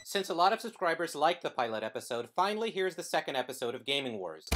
Since a lot of subscribers liked the pilot episode, finally here's the second episode of Gaming Wars.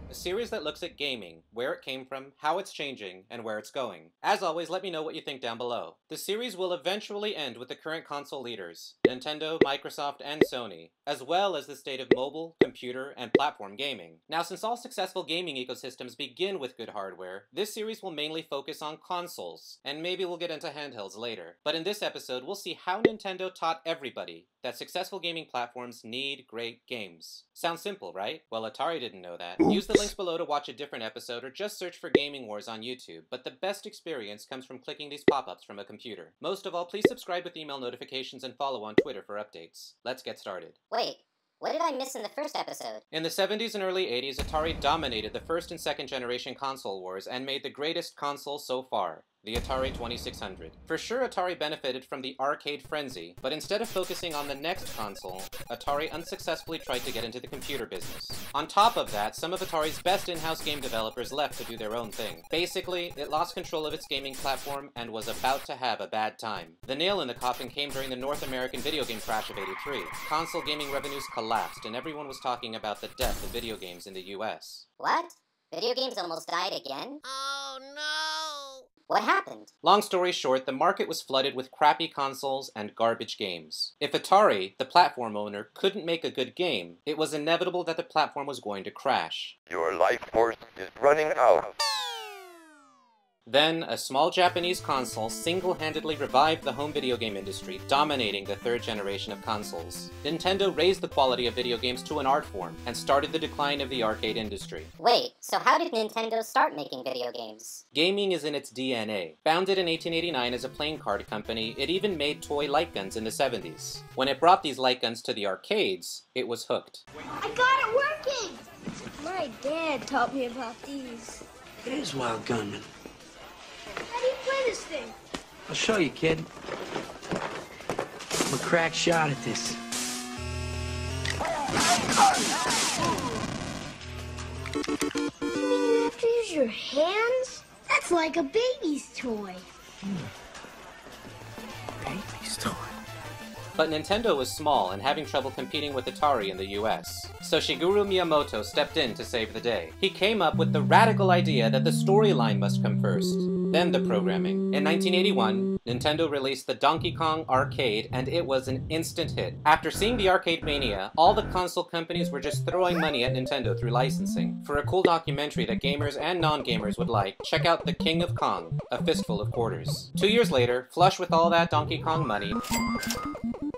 A series that looks at gaming, where it came from, how it's changing, and where it's going. As always, let me know what you think down below. The series will eventually end with the current console leaders, Nintendo, Microsoft, and Sony, as well as the state of mobile, computer, and platform gaming. Now, since all successful gaming ecosystems begin with good hardware, this series will mainly focus on consoles, and maybe we'll get into handhelds later. But in this episode, we'll see how Nintendo taught everybody that successful gaming platforms need great games. Sounds simple, right? Well, Atari didn't know that. Use the links below to watch a different episode or just search for Gaming Wars on YouTube, but the best experience comes from clicking these pop-ups from a computer. Most of all, please subscribe with email notifications and follow on Twitter for updates. Let's get started. Wait, what did I miss in the first episode? In the 70s and early 80s, Atari dominated the first and second generation console wars and made the greatest console so far, the Atari 2600. For sure, Atari benefited from the arcade frenzy, but instead of focusing on the next console, Atari unsuccessfully tried to get into the computer business. On top of that, some of Atari's best in-house game developers left to do their own thing. Basically, it lost control of its gaming platform and was about to have a bad time. The nail in the coffin came during the North American video game crash of '83. Console gaming revenues collapsed, and everyone was talking about the death of video games in the US. What? Video games almost died again? Oh no! What happened? Long story short, the market was flooded with crappy consoles and garbage games. If Atari, the platform owner, couldn't make a good game, it was inevitable that the platform was going to crash. Your life force is running out. Then, a small Japanese console single-handedly revived the home video game industry, dominating the third generation of consoles. Nintendo raised the quality of video games to an art form, and started the decline of the arcade industry. Wait, so how did Nintendo start making video games? Gaming is in its DNA. Founded in 1889 as a playing card company, it even made toy light guns in the 70s. When it brought these light guns to the arcades, it was hooked. I got it working! My dad taught me about these. Here's Wild Gunman. How do you play this thing? I'll show you, kid. I'm a crack shot at this. You mean you have to use your hands? That's like a baby's toy. Baby's toy. But Nintendo was small and having trouble competing with Atari in the US. So Shigeru Miyamoto stepped in to save the day. He came up with the radical idea that the storyline must come first, then the programming. In 1981, Nintendo released the Donkey Kong Arcade, and it was an instant hit. After seeing the arcade mania, all the console companies were just throwing money at Nintendo through licensing. For a cool documentary that gamers and non-gamers would like, check out The King of Kong, A Fistful of Quarters. 2 years later, flush with all that Donkey Kong money,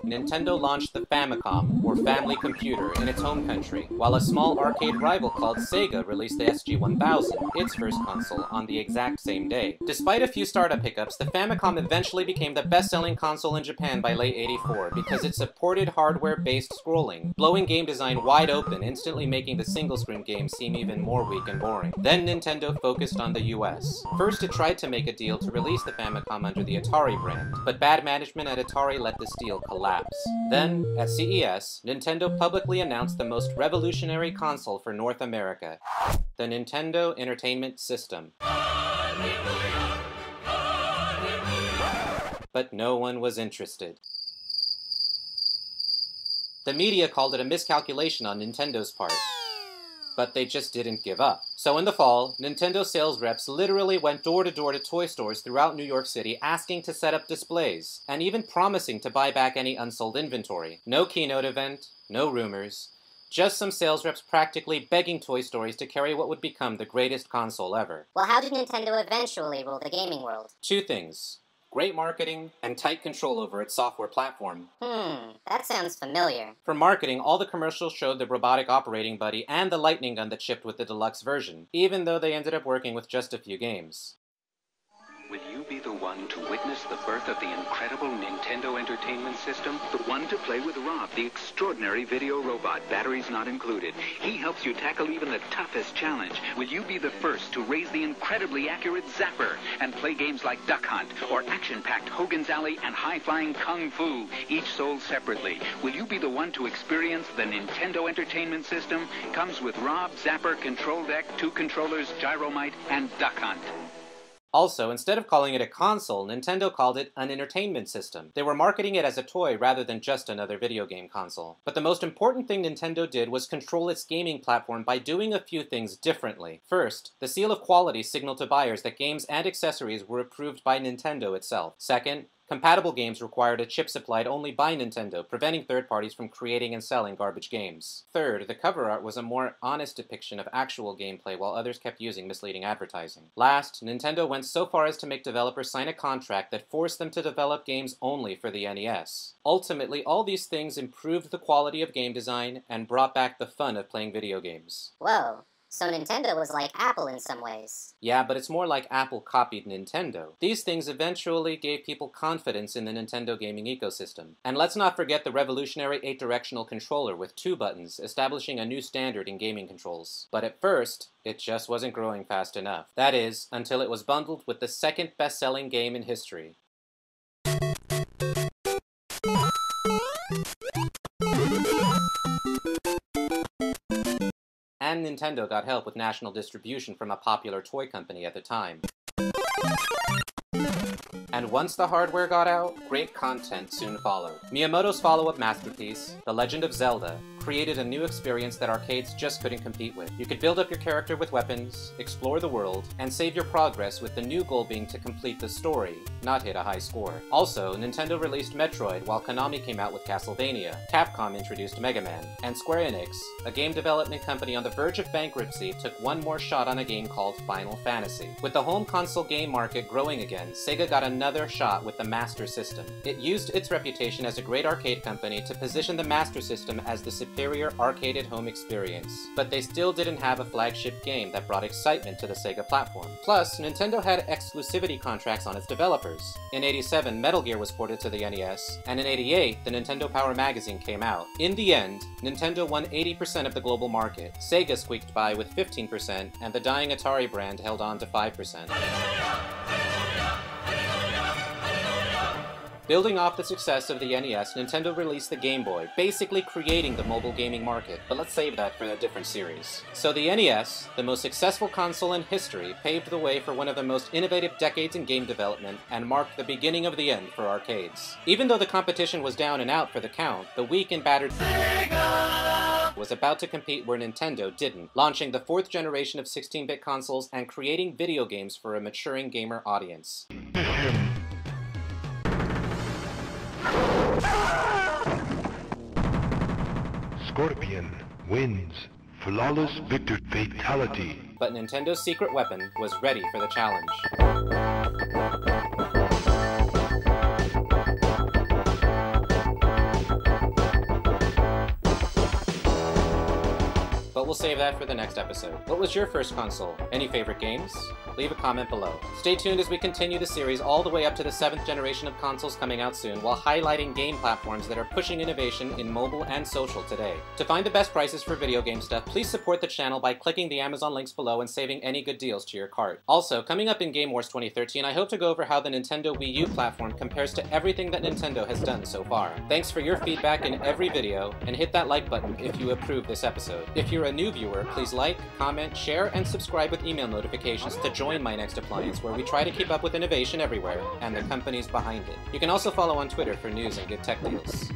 Nintendo launched the Famicom, or Family Computer, in its home country, while a small arcade rival called Sega released the SG-1000, its first console, on the exact same day. Despite a few startup hiccups, the Famicom eventually became the best-selling console in Japan by late '84 because it supported hardware-based scrolling, blowing game design wide open, instantly making the single-screen game seem even more weak and boring. Then Nintendo focused on the US. First, it tried to make a deal to release the Famicom under the Atari brand, but bad management at Atari let this deal collapse. Then, at CES, Nintendo publicly announced the most revolutionary console for North America, the Nintendo Entertainment System. But no one was interested. The media called it a miscalculation on Nintendo's part. But they just didn't give up. So in the fall, Nintendo sales reps literally went door-to-door to toy stores throughout New York City asking to set up displays, and even promising to buy back any unsold inventory. No keynote event, no rumors, just some sales reps practically begging toy stores to carry what would become the greatest console ever. Well, how did Nintendo eventually rule the gaming world? Two things. Great marketing, and tight control over its software platform. That sounds familiar. For marketing, all the commercials showed the robotic operating buddy and the lightning gun that shipped with the deluxe version, even though they ended up working with just a few games. Will you be the one to witness the birth of the incredible Nintendo Entertainment System? The one to play with Rob, the extraordinary video robot, batteries not included. He helps you tackle even the toughest challenge. Will you be the first to raise the incredibly accurate Zapper and play games like Duck Hunt or action-packed Hogan's Alley and high-flying Kung Fu, each sold separately? Will you be the one to experience the Nintendo Entertainment System? Comes with Rob, Zapper, Control Deck, 2 controllers, Gyromite, and Duck Hunt. Also, instead of calling it a console, Nintendo called it an entertainment system. They were marketing it as a toy rather than just another video game console. But the most important thing Nintendo did was control its gaming platform by doing a few things differently. First, the seal of quality signaled to buyers that games and accessories were approved by Nintendo itself. Second, compatible games required a chip supplied only by Nintendo, preventing third parties from creating and selling garbage games. Third, the cover art was a more honest depiction of actual gameplay while others kept using misleading advertising. Last, Nintendo went so far as to make developers sign a contract that forced them to develop games only for the NES. Ultimately, all these things improved the quality of game design and brought back the fun of playing video games. Whoa. So Nintendo was like Apple in some ways. Yeah, but it's more like Apple copied Nintendo. These things eventually gave people confidence in the Nintendo gaming ecosystem. And let's not forget the revolutionary 8-directional controller with 2 buttons, establishing a new standard in gaming controls. But at first, it just wasn't growing fast enough. That is, until it was bundled with the second best-selling game in history. And Nintendo got help with national distribution from a popular toy company at the time. And once the hardware got out, great content soon followed. Miyamoto's follow-up masterpiece, The Legend of Zelda, created a new experience that arcades just couldn't compete with. You could build up your character with weapons, explore the world, and save your progress, with the new goal being to complete the story, not hit a high score. Also, Nintendo released Metroid while Konami came out with Castlevania, Capcom introduced Mega Man, and Square Enix, a game development company on the verge of bankruptcy, took one more shot on a game called Final Fantasy. With the home console game market growing again, Sega got another shot with the Master System. It used its reputation as a great arcade company to position the Master System as the superior arcade home experience, but they still didn't have a flagship game that brought excitement to the Sega platform. Plus, Nintendo had exclusivity contracts on its developers. In '87, Metal Gear was ported to the NES, and in '88, the Nintendo Power magazine came out. In the end, Nintendo won 80% of the global market, Sega squeaked by with 15%, and the dying Atari brand held on to 5%. Building off the success of the NES, Nintendo released the Game Boy, basically creating the mobile gaming market, but let's save that for a different series. So the NES, the most successful console in history, paved the way for one of the most innovative decades in game development and marked the beginning of the end for arcades. Even though the competition was down and out for the count, the weak and battered Sega was about to compete where Nintendo didn't, launching the 4th generation of 16-bit consoles and creating video games for a maturing gamer audience. Scorpion wins. Flawless victor fatality. But Nintendo's secret weapon was ready for the challenge. But we'll save that for the next episode. What was your first console? Any favorite games? Leave a comment below. Stay tuned as we continue the series all the way up to the 7th generation of consoles coming out soon, while highlighting game platforms that are pushing innovation in mobile and social today. To find the best prices for video game stuff, please support the channel by clicking the Amazon links below and saving any good deals to your cart. Also, coming up in Game Wars 2013, I hope to go over how the Nintendo Wii U platform compares to everything that Nintendo has done so far. Thanks for your feedback in every video, and hit that like button if you approve this episode. If you're a new viewer, please like, comment, share, and subscribe with email notifications to join My Next Appliance, where we try to keep up with innovation everywhere and the companies behind it. You can also follow on Twitter for news and good tech deals.